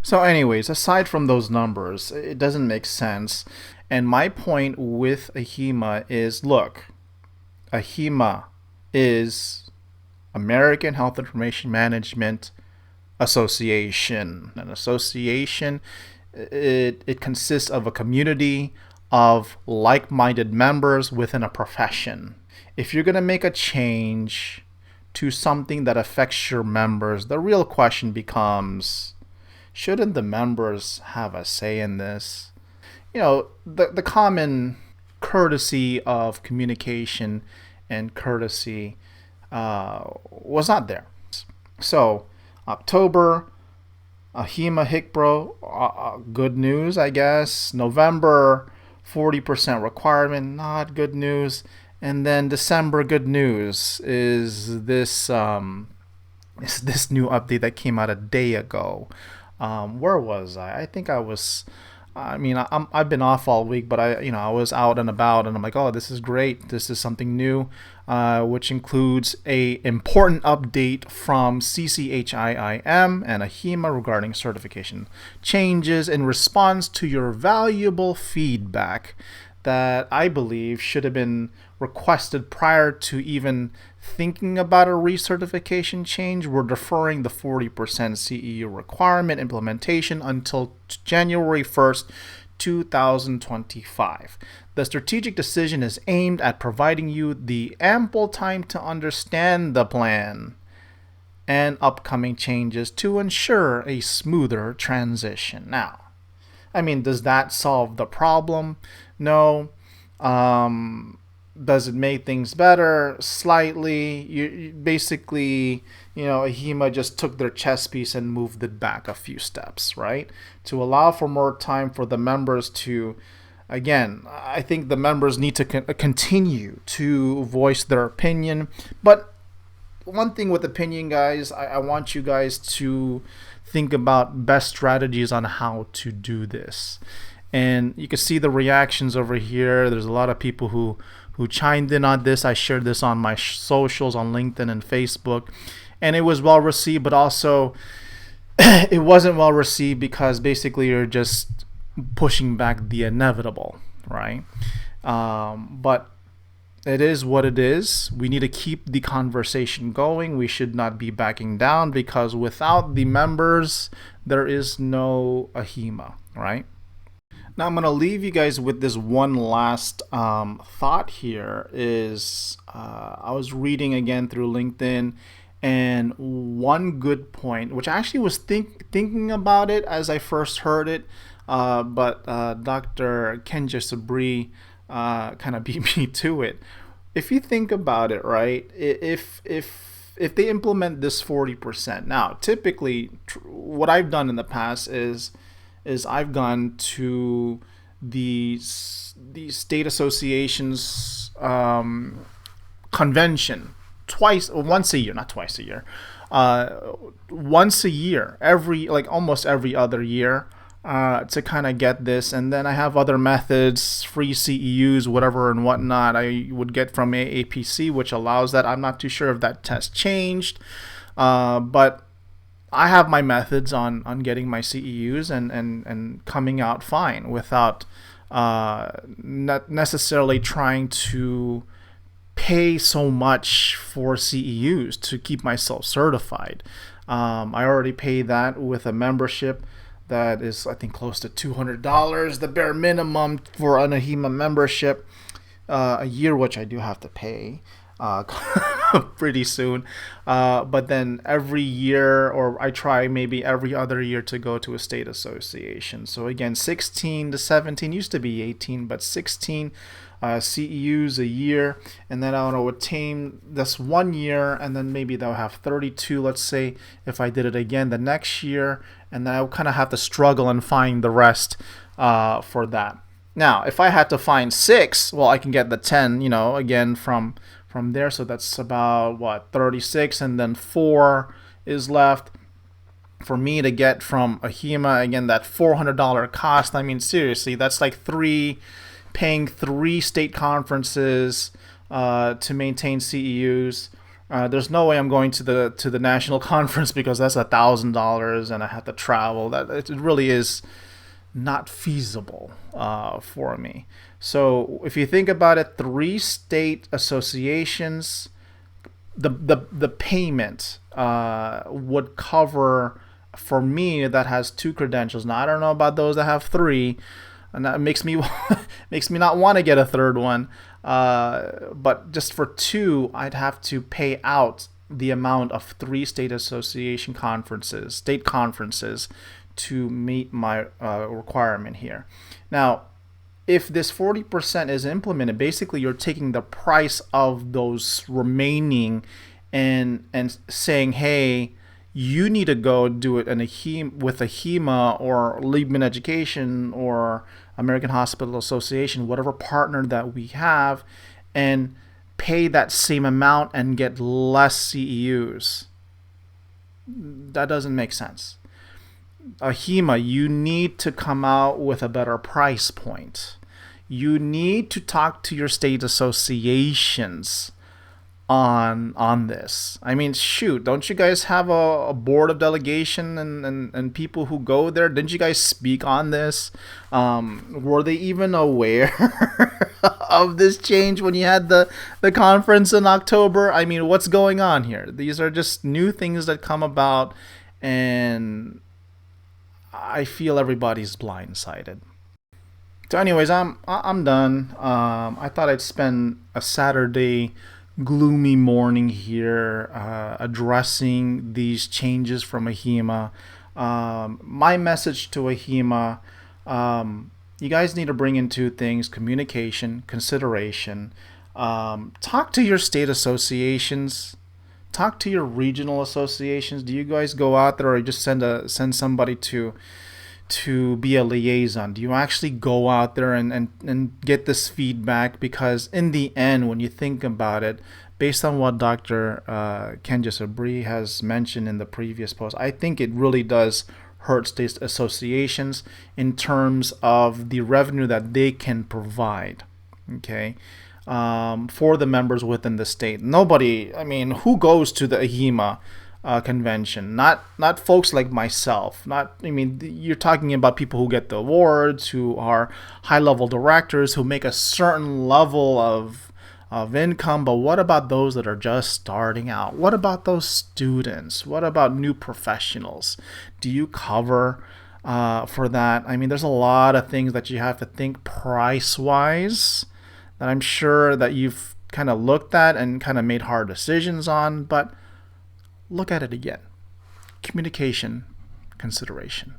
So, anyways, aside from those numbers, it doesn't make sense. And my point with AHIMA is look, AHIMA is American Health Information Management Association. An association, it consists of a community of like minded members within a profession. If you're going to make a change to something that affects your members, the real question becomes, shouldn't the members have a say in this? The common courtesy of communication and courtesy was not there. So, October, AHIMA HICPRO, good news, I guess. November, 40% requirement, not good news. And then December, good news is this new update that came out a day ago. Where was I? I think I was. I've been off all week, but I was out and about, and I'm like, oh, this is great. This is something new, which includes a important update from CCHIIM and AHIMA regarding certification changes in response to your valuable feedback that I believe should have been requested prior to even thinking about a recertification change. We're deferring the 40% CEU requirement implementation until January 1st, 2025. The strategic decision is aimed at providing you the ample time to understand the plan and upcoming changes to ensure a smoother transition. Now, does that solve the problem? No. Does it make things better? Slightly. You basically, AHIMA just took their chess piece and moved it back a few steps, right? To allow for more time for the members to, again, I think the members need to continue to voice their opinion. But one thing with opinion, guys, I want you guys to think about best strategies on how to do this. And you can see the reactions over here. There's a lot of people who chimed in on this. I shared this on my socials on LinkedIn and Facebook, and it was well received, but also it wasn't well received because basically you're just pushing back the inevitable, right? But it is what it is. We need to keep the conversation going. We should not be backing down because without the members, there is no AHIMA, right? Now I'm going to leave you guys with this one last thought here is I was reading again through LinkedIn, and one good point, which I actually was thinking about it as I first heard it, but Dr. Kenja Sabri kind of beat me to it. If you think about it, right, if they implement this 40%, now typically what I've done in the past is I've gone to the state associations convention once a year, not twice a year, once a year, almost every other year, to kind of get this. And then I have other methods, free CEUs, whatever and whatnot I would get from AAPC, which allows that. I'm not too sure if that test changed, but I have my methods on getting my CEUs and coming out fine without not necessarily trying to pay so much for CEUs to keep myself certified. I already pay that with a membership that is, I think, close to $200, the bare minimum for an AHIMA membership a year, which I do have to pay pretty soon. But then every year, or I try maybe every other year to go to a state association. So again, 16 to 17, used to be 18, but 16 CEUs a year. And then I want to attain this 1 year, and then maybe they'll have 32, let's say, if I did it again the next year. And then I'll kind of have to struggle and find the rest for that. Now, if I had to find 6, well, I can get the 10, again from there. So that's about 36, and then 4 is left for me to get from AHIMA. Again, that $400 cost. I mean, seriously, that's like paying 3 state conferences to maintain CEUs. There's no way I'm going to the national conference because that's $1,000 and I have to travel. That it really is not feasible for me. So if you think about it, 3 state associations, the payment would cover for me that has 2 credentials. Now I don't know about those that have 3, and that makes me makes me not want to get a third one. But just for 2, I'd have to pay out the amount of 3 state association conferences, state conferences, to meet my requirement here. Now, if this 40% is implemented, basically you're taking the price of those remaining and saying, hey, you need to go do it in with AHIMA or Liebman Education or American Hospital Association, whatever partner that we have, and pay that same amount and get less CEUs. That doesn't make sense. AHIMA, you need to come out with a better price point. You need to talk to your state associations on this. I mean, shoot, don't you guys have a board of delegation and people who go there? Didn't you guys speak on this? Were they even aware of this change when you had the conference in October? I mean, what's going on here? These are just new things that come about, and I feel everybody's blindsided. So, anyways, I'm done. I thought I'd spend a Saturday gloomy morning here addressing these changes from AHIMA. My message to AHIMA: you guys need to bring in 2 things: communication, consideration. Talk to your state associations. Talk to your regional associations. Do you guys go out there, or you just send somebody to be a liaison? Do you actually go out there and get this feedback? Because in the end, when you think about it, based on what Dr. Kenja Sabri has mentioned in the previous post, I think it really does hurt state associations in terms of the revenue that they can provide. Okay. For the members within the state. Nobody, I mean, who goes to the AHIMA convention? Not folks like myself. I mean, you're talking about people who get the awards, who are high-level directors, who make a certain level of income. But what about those that are just starting out? What about those students? What about new professionals? Do you cover for that? I mean, there's a lot of things that you have to think price-wise that I'm sure that you've kind of looked at and kind of made hard decisions on, but look at it again. Communication, consideration.